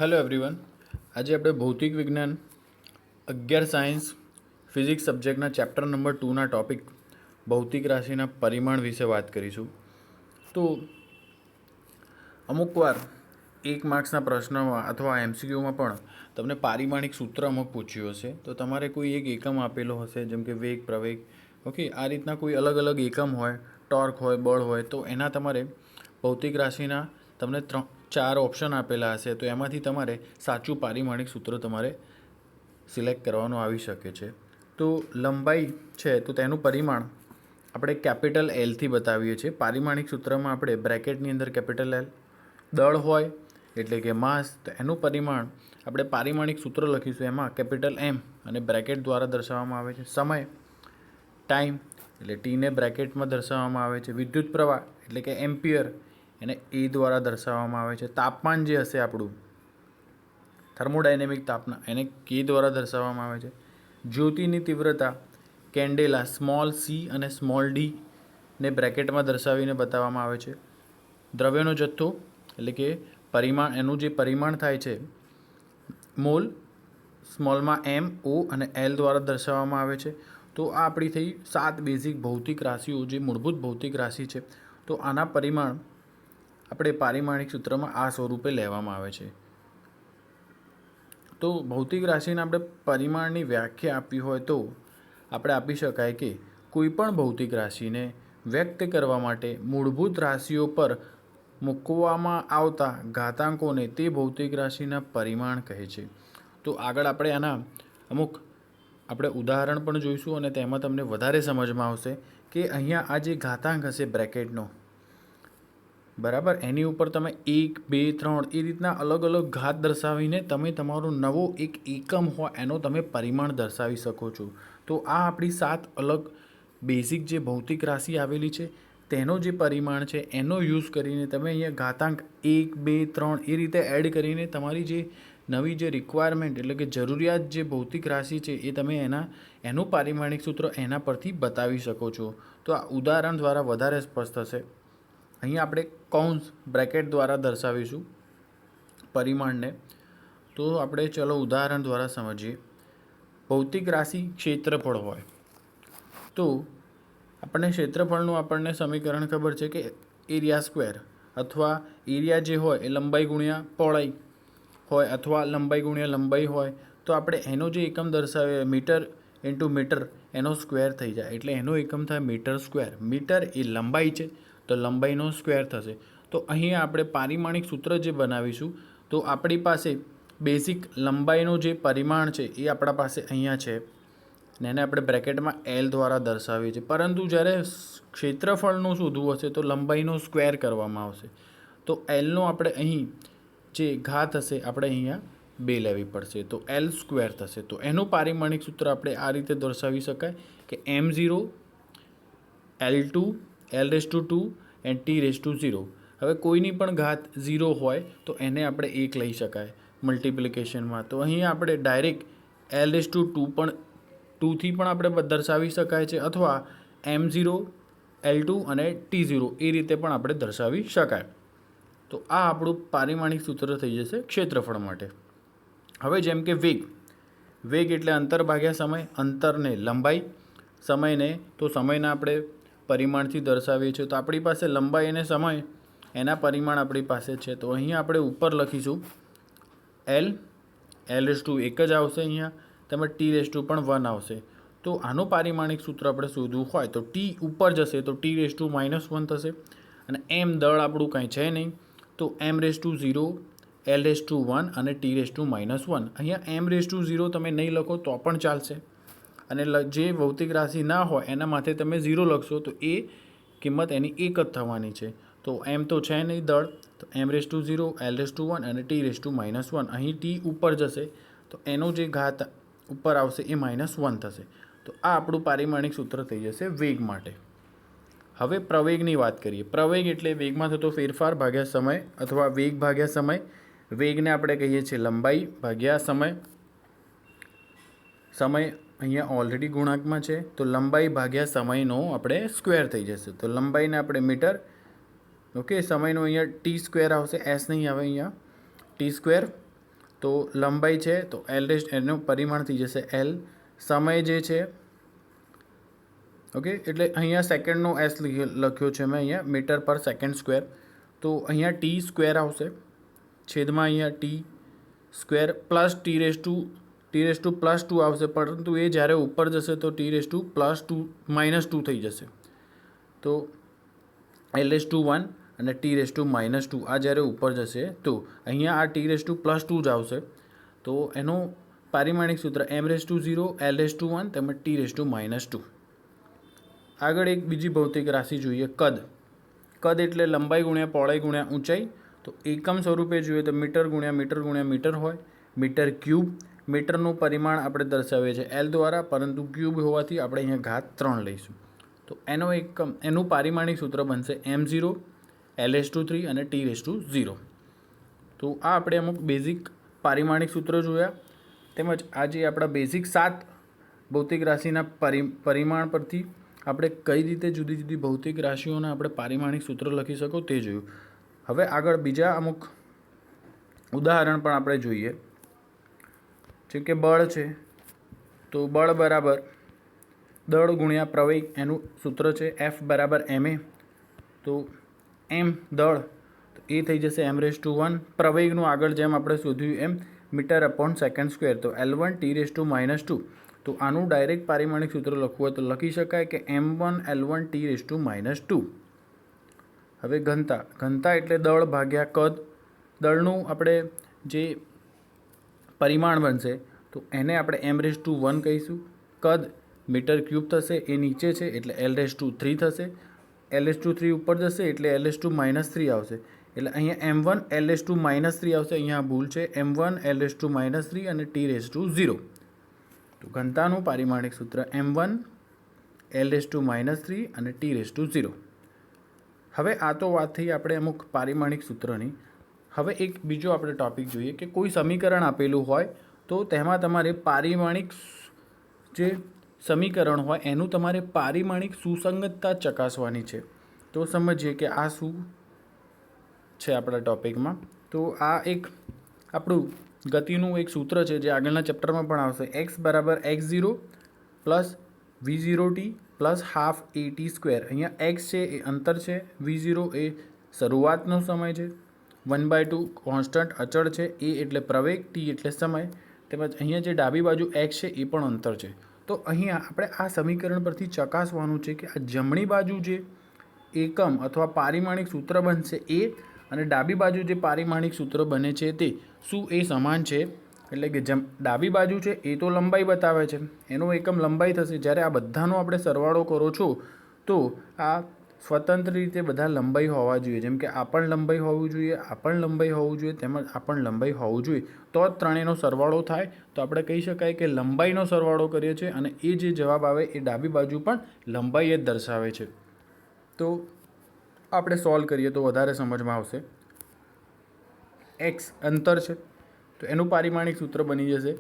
Hello everyone. આજે આપણે ભૌતિક વિજ્ઞાન 11 સાયન્સ ફિઝિક્સ સબ્જેક્ટના ચેપ્ટર નંબર 2ના ટોપિક ભૌતિક રાશિના પરિમાણ વિશે વાત કરીશું. તો અમુક વાર 1 માર્ક્સના પ્રશ્નમાં અથવા એમસીક્યુમાં પણ તમને પારિમાણિક સૂત્ર અમુક પૂછ્યું હશે. તો તમારે કોઈ એક એકમ આપેલો હશે, જેમ કે વેગ, પ્રવેગ, ઓકે, આ રીતના કોઈ અલગ અલગ એકમ હોય, ટોર્ક હોય, બળ હોય, તો એના તમારે ભૌતિક રાશિના તમને 4 ઓપ્શન આપેલા હશે. તો એમાંથી તમારે સાચું પારિમાણિક સૂત્ર તમારે સિલેક્ટ કરવાનું આવી શકે છે. તો લંબાઈ છે તો તેનું પરિમાણ આપણે કેપિટલ એલથી બતાવીએ છીએ. પારિમાણિક સૂત્રમાં આપણે બ્રેકેટની અંદર કેપિટલ એલ. દળ હોય એટલે કે માસ, તો એનું પરિમાણ આપણે પારિમાણિક સૂત્ર લખીશું, એમાં કેપિટલ એમ અને બ્રેકેટ દ્વારા દર્શાવવામાં આવે છે. સમય, ટાઈમ, એટલે ટીને બ્રેકેટમાં દર્શાવવામાં આવે છે. વિદ્યુત પ્રવાહ એટલે કે એમ્પિયર, એને એ દ્વારા દર્શાવવામાં આવે છે. તાપમાન જે હશે આપણું થર્મોડાયનેમિક તાપમાન, એને કે દ્વારા દર્શાવવામાં આવે છે. જ્યોતિની તીવ્રતા, કેન્ડેલા, સ્મોલ સી અને સ્મોલ ડી ને બ્રેકેટમાં દર્શાવીને બતાવવામાં આવે છે. દ્રવ્યનો જથ્થો એટલે કે પરિમાણ, એનું જે પરિમાણ થાય છે મોલ, સ્મોલમાં એમ, ઓ અને એલ દ્વારા દર્શાવવામાં આવે છે. તો આ આપણી થઈ 7 બેઝિક ભૌતિક રાશિઓ, જે મૂળભૂત ભૌતિક રાશિ છે. તો આના પરિમાણ આપણે પારિમાણિક સૂત્રમાં આ સ્વરૂપે લેવામાં આવે છે. તો ભૌતિક રાશિના આપણે પરિમાણની વ્યાખ્યા આપવી હોય તો આપણે આપી શકાય કે કોઈપણ ભૌતિક રાશિને વ્યક્ત કરવા માટે મૂળભૂત રાશિઓ પર મૂકવામાં આવતા ઘાતાંકોને તે ભૌતિક રાશિના પરિમાણ કહે છે. તો આગળ આપણે આના અમુક ઉદાહરણ પણ જોઈશું અને તેમાં તમને વધારે સમજમાં આવશે કે અહીંયા આ જે ઘાતાંક હશે બ્રેકેટનો, બરાબર, એની ઉપર તમે 1, 2, 3 એ રીતના અલગ અલગ ઘાત દર્શાવીને તમે તમારો નવો એક એકમ હોય એનો તમે પરિમાણ દર્શાવી શકો છો. તો આ આપણી 7 અલગ બેઝિક જે ભૌતિક રાશિ આવેલી છે તેનો જે પરિમાણ છે એનો યુઝ કરીને તમે અહીંયા ઘાતાંક 1, 2, 3 એ રીતે એડ કરીને તમારી જે નવી જે રિક્વાયરમેન્ટ એટલે કે જરૂરિયાત જે ભૌતિક રાશિ છે એ તમે એનું પારિમાણિક સૂત્ર એના પરથી બતાવી શકો છો. તો આ ઉદાહરણ દ્વારા વધારે સ્પષ્ટ થશે. અહીંયા આપણે કૌંસ બ્રેકેટ દ્વારા દર્શાવીશું પરિમાણને. તો આપણે ચલો ઉદાહરણ દ્વારા સમજીએ. ભૌતિક રાશિ ક્ષેત્રફળ હોય તો આપણને સમીકરણ ખબર છે કે એરિયા સ્ક્વેર, અથવા એરિયા જે હોય એ લંબાઈ ગુણ્યા પહોળાઈ હોય અથવા લંબાઈ ગુણ્યા લંબાઈ હોય. તો આપણે એનો જે એકમ દર્શાવીએ મીટર ઇન્ટુ મીટર, એનો સ્ક્વેર થઈ જાય એટલે એનો એકમ થાય મીટર સ્ક્વેર. મીટર એ લંબાઈ છે તો લંબાઈનો સ્ક્વેર થશે. તો અહીંયા આપણે પારિમાણિક સૂત્ર જે બનાવીશું તો આપણી પાસે બેઝિક લંબાઈનો જે પરિમાણ છે એ આપણા પાસે અહીંયા છે ને એને આપણે બ્રેકેટમાં એલ દ્વારા દર્શાવીએ છીએ. પરંતુ જ્યારે ક્ષેત્રફળનું શોધવું હશે તો લંબાઈનો સ્ક્વેર કરવામાં આવશે. તો એલનો આપણે અહીં જે ઘાત હશે આપણે અહીંયા 2 લેવી પડશે, તો એલ સ્ક્વેર થશે. તો એનું પારિમાણિક સૂત્ર આપણે આ રીતે દર્શાવી શકાય કે m0 L2 L2 and T0. હવે કોઈની પણ ઘાત 0 હોય તો એને આપણે 1 લઈ શકાય મલ્ટિપ્લિકેશનમાં. તો અહીંયા આપણે ડાયરેક્ટ L2 પણ 2થી પણ આપણે દર્શાવી શકાય છે, અથવા m0 L2 અને T0 એ રીતે પણ આપણે દર્શાવી શકાય. તો આ આપણું પારિમાણિક સૂત્ર થઈ જશે ક્ષેત્રફળ માટે. હવે જેમ કે વેગ એટલે અંતર ભાગ્યા સમય, અંતરને લંબાઈ, સમયને તો સમયના આપણે પરિમાણથી દર્શાવીએ છીએ. તો આપણી પાસે લંબાઈ અને સમય એના પરિમાણ આપણી પાસે છે. તો અહીંયા આપણે ઉપર લખીશું L1 જ આવશે, અહીંયા તમે T પણ 1 આવશે. તો આનું પારિમાણિક સૂત્ર આપણે શોધવું હોય તો T ઉપર જશે તો T-1 થશે. અને એમ દળ આપણું કાંઈ છે નહીં તો m0 L1 અને T-1. અહીંયા m0 તમે નહીં લખો તો પણ ચાલશે, અને જે ભૌતિક રાશિ ના હોય એના માથે તમે 0 લખશો તો એ કિંમત એની 1 જ થવાની છે. તો એમ તો છે નહીં દળ, તો m0 L1 અને T-1. અહીં T ઉપર જશે તો એનો જે ઘાત ઉપર આવશે એ -1 થશે. તો આ આપણું પારિમાણિક સૂત્ર થઈ જશે વેગ માટે. હવે પ્રવેગની વાત કરીએ. પ્રવેગ એટલે વેગમાં થતો ફેરફાર ભાગ્યા સમય, અથવા વેગ ભાગ્યા સમય. વેગને આપણે કહીએ છીએ લંબાઈ ભાગ્યા સમય. સમય અહીંયા ઓલરેડી ગુણાંકમાં છે તો લંબાઈ ભાગ્યા સમયનો આપણે સ્ક્વેર થઈ જશે. તો લંબાઈને આપણે મીટર, ઓકે, સમયનો અહીંયા T² આવશે, S નહીં આવે, અહીંયા T². તો લંબાઈ છે તો એલ રેસ્ટ એનું પરિમાણ થઈ જશે એલ. સમય જે છે ઓકે, એટલે અહીંયા સેકન્ડનો એસ લખ્યો છે મેં અહીંયા મીટર પર સેકન્ડ સ્ક્વેર. તો અહીંયા ટી સ્ક્વેર આવશે, છેદમાં અહીંયા T square plus T raise two plus 2 આવશે, પરંતુ એ જ્યારે ઉપર જશે તો ટી રેસ ટુ પ્લસ 2 -2 થઈ જશે. તો એલ રેસ ટુ 1 અને ટી રેસ ટુ -2 આ જ્યારે ઉપર જશે તો અહીંયા આ ટી રેસ ટુ પ્લસ 2 જ આવશે. તો એનું પારિમાણિક સૂત્ર M raise to 0, L raise to 1 તેમજ ટી રેસ ટુ -2. આગળ એક બીજી ભૌતિક રાશિ જોઈએ, કદ. કદ એટલે લંબાઈ ગુણ્યા પહોળાઈ ગુણ્યા ઊંચાઈ. તો એકમ સ્વરૂપે જોઈએ તો મીટર ગુણ્યા મીટર ગુણ્યા મીટર હોય. મીટર ક્યુબ, મીટરનું પરિમાણ આપણે દર્શાવીએ છીએ એલ દ્વારા, પરંતુ ક્યુબ હોવાથી આપણે અહીંયા ઘાત 3 લઈશું. તો એનું પારિમાણિક સૂત્ર બનશે m0, એલ રેસ ટુ 3 અને ટી રેસ ટુ 0. તો આ આપણે અમુક બેઝિક પારિમાણિક સૂત્રો જોયા, તેમજ આજે આપણા બેઝિક 7 ભૌતિક રાશિના પરિમાણ પરથી આપણે કઈ રીતે જુદી જુદી ભૌતિક રાશિઓના આપણે પારિમાણિક સૂત્ર લખી શકો તે જોયું. હવે આગળ બીજા અમુક ઉદાહરણ પણ આપણે જોઈએ. જેમ કે બળ છે, તો બળ બરાબર દળ ગુણ્યા પ્રવેગ, એનું સૂત્ર છે F બરાબર ma. તો m દળ તો એ થઈ જશે m રેસ ટુ 1. પ્રવેગનું આગળ જેમ આપણે શોધ્યું એમ મીટર અપોન સેકન્ડ સ્ક્વેર, તો L1 ટી રેસ ટુ -2. તો આનું ડાયરેક્ટ પારિમાણિક સૂત્ર લખવું હોય તો લખી શકાય કે m1 L1 T raise to -2. હવે ઘનતા એટલે દળ ભાગ્યા કદ. દળનું આપણે જે પરિમાણ બનશે તો એને આપણે એમ રેસ ટુ 1 કહીશું. કદ મીટર ક્યુબ થશે, એ નીચે છે એટલે એલ રેસ ટુ 3 થશે. એલ રેસ ટુ 3 ઉપર જશે એટલે એલ રેસ ટુ -3 આવશે. એટલે અહીંયા m1 એલ રેસ ટુ -3 આવશે, અહીંયા ભૂલ છે, m1 એલ રેસ ટુ -3 અને ટી રેસ ટુ 0. તો ઘનતાનું પારિમાણિક સૂત્ર m1 એલ રેસ ટુ -3 અને ટી રેસ ટુ 0. હવે આ તો વાત થઈ આપણે અમુક પારિમાણિક સૂત્રની. હવે એક બીજો આપણે ટૉપિક જોઈએ કે કોઈ સમીકરણ આપેલું હોય તો તેમાં તમારે પારિમાણિક જે સમીકરણ હોય એનું તમારે પારિમાણિક સુસંગતતા ચકાસવાની છે. તો સમજીએ કે આ શું છે આપણા ટૉપિકમાં. તો આ એક આપણું ગતિનું એક સૂત્ર છે જે આગળના ચેપ્ટરમાં પણ આવશે. x બરાબર x0 plus v0t plus half at square. અહીંયા x છે એ અંતર છે, v0 એ શરૂઆતનો સમય છે, 1/2 કોન્સ્ટન્ટ અચળ છે, a એટલે પ્રવેગ, t એટલે સમય, તેમજ અહીંયા જે ડાબી બાજુ x છે એ પણ અંતર છે. તો અહીંયા આપણે આ સમીકરણ પરથી ચકાસવાનું છે કે આ જમણી બાજુ જે એકમ અથવા પારિમાણિક સૂત્ર બનશે એ અને ડાબી બાજુ જે પારિમાણિક સૂત્ર બને છે તે શું એ સમાન છે. એટલે કે ડાબી બાજુ છે એ તો લંબાઈ બતાવે છે, એનો એકમ લંબાઈ થશે. જ્યારે આ બધાનો આપણે સરવાળો કરો છો તો આ સ્વતંત્ર રીતે બધા લંબાઈ હોવા જોઈએ. જેમ કે આ પણ લંબાઈ હોવું જોઈએ, આ પણ લંબાઈ હોવું જોઈએ, તેમજ આ પણ લંબાઈ હોવું જોઈએ. તો જ ત્રણેયનો સરવાળો થાય તો આપણે કહી શકાય કે લંબાઈનો સરવાળો કરીએ છીએ અને એ જે જવાબ આવે એ ડાબી બાજુ પણ લંબાઈ જ દર્શાવે છે. તો આપણે સોલ્વ કરીએ તો વધારે સમજમાં આવશે. x અંતર છે તો એનું પારિમાણિક સૂત્ર બની જશે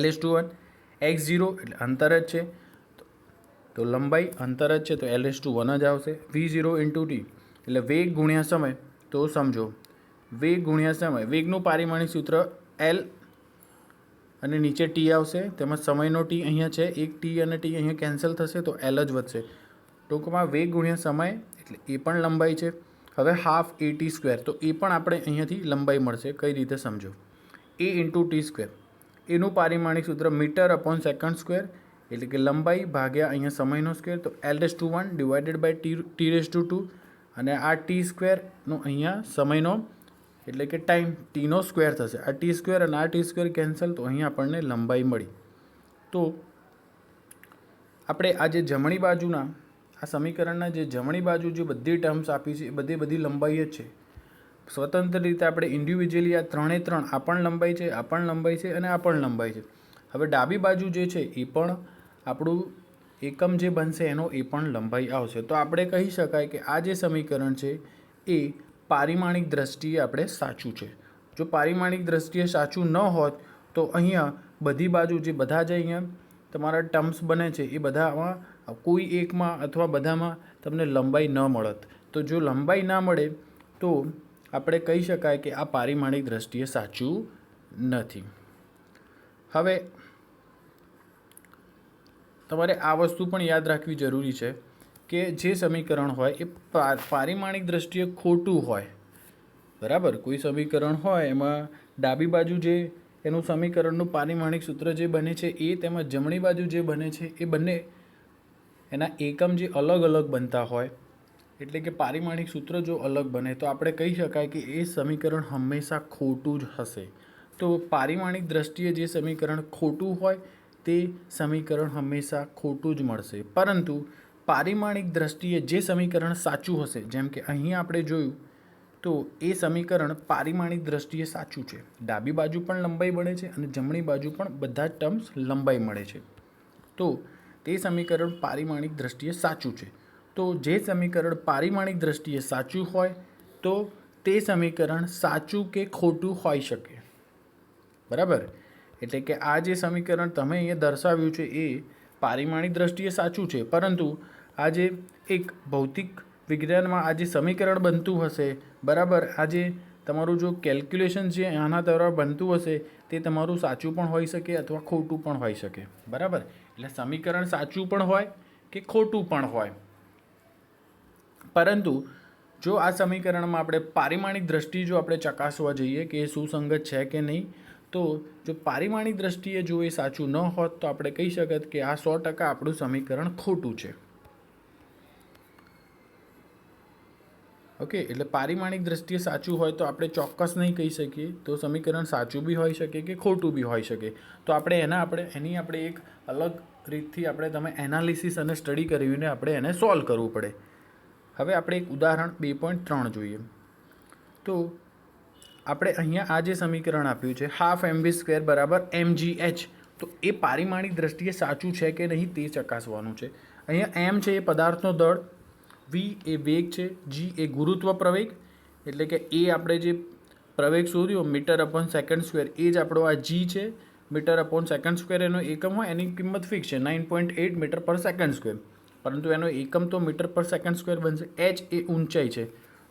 L/1. x0 એટલે અંતર જ છે તો લંબાઈ અંતર જ છે તો L/1 જ આવશે. v0 × t એટલે વેગ ગુણ્યા સમય. તો સમજો વેગ ગુણ્યા સમય, વેગનું પારિમાણિક સૂત્ર L અને નીચે t આવશે, તેમજ સમયનો t અહીંયા છે, એક t અને t અહીંયા કેન્સલ થશે તો L જ વધશે. ટૂંકમાં વેગ ગુણ્યા સમય એટલે એ પણ લંબાઈ છે. હવે હાફ at સ્ક્વેર, તો એ પણ આપણે અહીંયાથી લંબાઈ મળશે. કઈ રીતે સમજો, a × t સ્ક્વેર એનું પારિમાણિક સૂત્ર મીટર અપોન સેકન્ડ સ્ક્વેર એટલે કે લંબાઈ ભાગ્યા અહીંયા સમયનો સ્ક્વેર, તો L/1 divided by T raise to 2 અને આ ટી સ્ક્વેરનો અહીંયા સમયનો એટલે કે ટાઈમ ટીનો સ્ક્વેર થશે. આ ટી સ્ક્વેર અને આ ટી સ્ક્વેર કેન્સલ તો અહીંયા આપણને લંબાઈ મળી. તો આપણે આ જે જમણી બાજુના આ સમીકરણના જે જમણી બાજુ જે બધી ટર્મ્સ આપી છે એ બધી લંબાઈ જ છે. સ્વતંત્ર રીતે આપણે ઇન્ડિવિજ્યુઅલી આ 3 આ પણ લંબાઈ છે, આ પણ લંબાઈ છે અને આ પણ લંબાઈ છે. હવે ડાબી બાજુ જે છે એ પણ આપણું એકમ જે બનશે એનો એ પણ લંબાઈ આવશે. તો આપણે કહી શકાય કે આ જે સમીકરણ છે એ પારિમાણિક દ્રષ્ટિએ આપણે સાચું છે. જો પારિમાણિક દ્રષ્ટિએ સાચું ન હોત તો અહીંયા બધી બાજુ જે બધા જ અહીંયા તમારા ટર્મ્સ બને છે એ બધામાં કોઈ એકમાં અથવા બધામાં તમને લંબાઈ ન મળત. તો જો લંબાઈ ના મળે તો આપણે કહી શકાય કે આ પારિમાણિક દ્રષ્ટિએ સાચું નથી. હવે તમારે આ વસ્તુ પણ યાદ રાખવી જરૂરી છે કે જે સમીકરણ હોય એ પારિમાણિક દ્રષ્ટિએ ખોટું હોય, બરાબર. કોઈ સમીકરણ હોય એમાં ડાબી બાજુ જે એનું સમીકરણનું પારિમાણિક સૂત્ર જે બને છે એ તેમજ જમણી બાજુ જે બને છે એ બંને એના એકમ જે અલગ અલગ બનતા હોય, એટલે કે પારિમાણિક સૂત્ર જો અલગ બને તો આપણે કહી શકાય કે એ સમીકરણ હંમેશા ખોટું જ હશે. તો પારિમાણિક દ્રષ્ટિએ જે સમીકરણ ખોટું હોય તે સમીકરણ હંમેશા ખોટું જ મળશે. પરંતુ પારિમાણિક દ્રષ્ટિએ જે સમીકરણ સાચું હશે, જેમ કે અહીંયા આપણે જોયું તો એ સમીકરણ પારિમાણિક દ્રષ્ટિએ સાચું છે. ડાબી બાજુ પણ લંબાઈ મળે છે અને જમણી બાજુ પણ બધા જ ટર્મ્સ લંબાઈ મળે છે. તો તે સમીકરણ પારિમાણિક દ્રષ્ટિએ સાચું છે. તો જે સમીકરણ પારિમાણિક દ્રષ્ટિએ સાચું હોય તો તે સમીકરણ સાચું કે ખોટું હોઈ શકે, બરાબર. એટલે કે આ જે સમીકરણ તમે અહીંયા દર્શાવ્યું છે એ પારિમાણિક દ્રષ્ટિએ સાચું છે, પરંતુ આ જે એક ભૌતિક વિજ્ઞાનમાં આ જે સમીકરણ બનતું હશે, બરાબર, આ જે તમારું જો કેલ્ક્યુલેશન છે આના દ્વારા બનતું હશે તે તમારું સાચું પણ હોઈ શકે અથવા ખોટું પણ હોઈ શકે, બરાબર. એટલે સમીકરણ સાચું પણ હોય કે ખોટું પણ હોય, પરંતુ જો આ સમીકરણમાં આપણે પારિમાણિક દ્રષ્ટિએ જો આપણે ચકાસવા જઈએ કે એ સુસંગત છે કે નહીં, તો જો પારિમાણિક દ્રષ્ટિએ જો એ સાચું ન હોત તો આપણે કહી શકત કે આ 100% આપણું સમીકરણ ખોટું છે. ઓકે, એટલે પારિમાણિક દ્રષ્ટિએ સાચું હોય તો આપણે ચોક્કસ નહીં કહી શકીએ, તો સમીકરણ સાચું બી હોઈ શકે કે ખોટું બી હોઈ શકે. તો એની આપણે એક અલગ રીતથી આપણે તમે એનાલિસિસ અને સ્ટડી કરીને આપણે એને સોલ્વ કરવું પડે. હવે આપણે એક ઉદાહરણ 2.3 જોઈએ. તો આપણે અહીંયા આ જે સમીકરણ આપ્યું છે ½ mv² = mgh, તો એ પારિમાણિક દ્રષ્ટિએ સાચું છે કે નહીં તે ચકાસવાનું છે. અહીંયા m છે એ પદાર્થનો દળ, v એ વેગ છે, g એ ગુરુત્વ પ્રવેગ, એટલે કે એ આપણે જે પ્રવેગ શોધ્યો મીટર/સેકન્ડ², એ જ આપણો આ g છે. મીટર/સેકન્ડ² એનો એકમ હોય, એની કિંમત ફિક્સ છે 9.8 મીટર/સેકન્ડ², પરંતુ એનો એકમ તો મીટર/સેકન્ડ² બનશે. h એ ઊંચાઈ છે.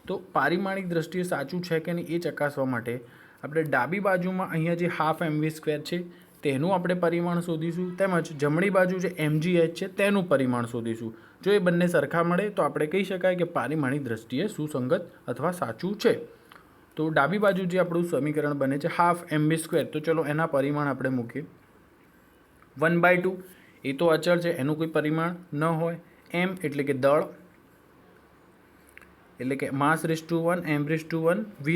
તો પારિમાણિક દ્રષ્ટિએ સાચું છે કે નહીં એ ચકાસવા માટે આપણે ડાબી બાજુમાં અહીંયા જે ½ mv² છે તેનું આપણે પરિમાણ શોધીશું, તેમજ જમણી બાજુ જે mgh છે તેનું પરિમાણ શોધીશું. જો એ બંને સરખા મળે તો આપણે કહી શકાય કે પારિમાણિક દ્રષ્ટિએ સુસંગત અથવા સાચું છે. તો ડાબી બાજુ જે આપણું સમીકરણ બને છે ½ mv², તો ચલો એના પરિમાણ આપણે મૂકીએ. 1/2 એ તો અચળ છે, એનું કોઈ પરિમાણ ન હોય. m એટલે કે દળ, એટલે કે mass⁻1 m⁻1, v²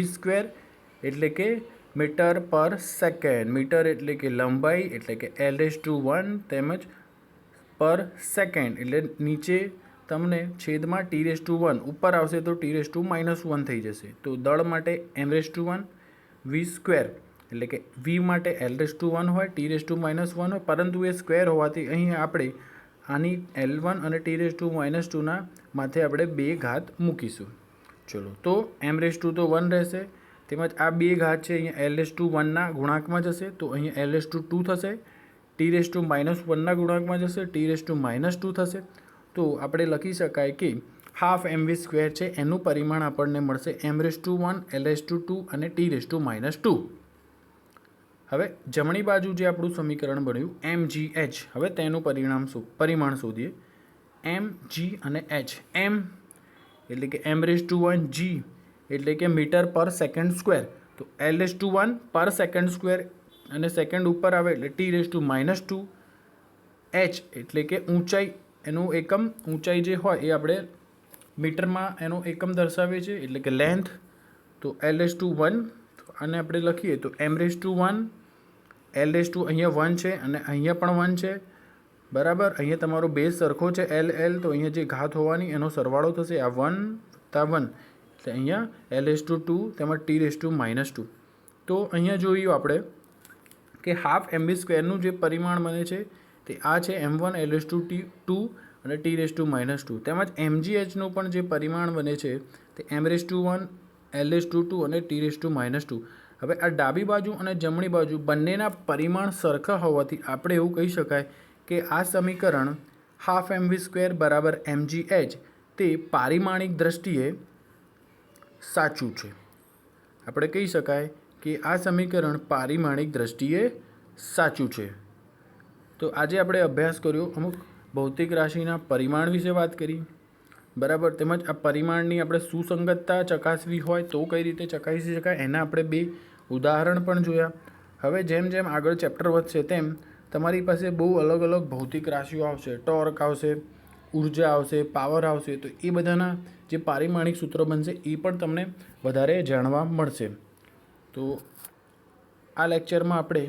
એટલે કે મીટર/સેકન્ડ, મીટર એટલે કે લંબાઈ એટલે કે l⁻1, તેમજ પર સેકન્ડ એટલે નીચે તમને છેદમાં t⁻1, ઉપર આવશે તો t⁻−1 થઈ જશે. તો દળ માટે m⁻1, v² એટલે કે v માટે l⁻1 હોય, t⁻−1 હોય, પરંતુ એ સ્ક્વેર હોવાથી અહીં આપણે આની l1 અને t⁻−2 ના માથે આપણે 2 ઘાત મૂકીશું. ચલો, તો m⁻2 તો 1 રહેશે, તેમજ આ 2 ઘાત છે અહીંયા l⁻1 ના ગુણાંકમાં જશે, તો અહીંયા l⁻2 થશે. t⁻−1 ના ગુણાંકમાં જશે, t⁻−2 થશે. તો આપણે લખી શકાય કે ½ mv² છે એનું પરિમાણ આપણને મળશે m⁻1, l⁻2 અને t⁻−2. હવે જમણી બાજુ જે આપણું સમીકરણ બન્યું mgh, હવે તેનું પરિમાણ શોધીએ. m, g અને h. m એટલે કે m⁻1, g એટલે કે મીટર/સેકન્ડ², તો l⁻1/સેકન્ડ² અને સેકન્ડ ઉપર આવે એટલે t⁻−2. h એટલે કે ઊંચાઈ, એનું એકમ ઊંચાઈ જે હોય એ આપણે મીટરમાં એનો એકમ દર્શાવીએ છીએ, એટલે કે લેન્થ. તો l⁻1 અને આપણે લખીએ તો m⁻1, l⁻2 અહીંયા 1 છે અને અહીંયા પણ 1 છે, બરાબર. અહીંયા તમારો બેઝ સરખો છે l, તો અહીંયા જે ઘાત હોવાની એનો સરવાળો થશે, આ 1 + 1 એટલે અહીંયા l⁻2 તેમજ t⁻−2. તો અહીંયા જોયું આપણે કે ½ mv² જે પરિમાણ બને છે તે આ છે m1, l⁻2 અને t⁻−2, તેમજ mgh પણ જે પરિમાણ બને છે તે m⁻1, l⁻2 અને t⁻−2. હવે આ ડાબી બાજુ અને જમણી બાજુ બંનેના પરિમાણ સરખા હોવાથી આપણે એવું કહી શકાય કે આ સમીકરણ ½ mv² = mgh તે પારિમાણિક દ્રષ્ટિએ સાચું છે. આપણે કહી શકાય કે આ સમીકરણ પારિમાણિક દ્રષ્ટિએ સાચું છે. તો આજે આપણે અભ્યાસ કર્યો, અમુક ભૌતિક રાશિના પરિમાણ વિશે વાત કરી, બરાબર. તેમજ આ પરિમાણની આપણે સુસંગતતા ચકાસવી હોય તો કઈ રીતે ચકાસી શકાય એના આપણે 2 ઉદાહરણ પણ જોયા. હવે જેમ જેમ આગળ ચેપ્ટર વધશે તેમ તમારી પાસે બહુ અલગ અલગ ભૌતિક રાશિઓ આવશે, ટોર્ક આવશે, ઉર્જા આવશે, પાવર આવશે. તો એ બધાના જે પારિમાણિક સૂત્રો બનશે એ પણ તમને વધારે જાણવા મળશે. તો આ લેક્ચરમાં આપણે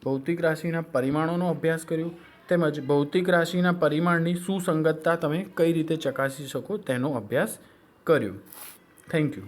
ભૌતિક રાશિના પરિમાણોનો અભ્યાસ કર્યો, તેમજ ભૌતિક રાશિના પરિમાણની સુસંગતતા તમે કઈ રીતે ચકાસી શકો તેનો અભ્યાસ કર્યો. Thank you.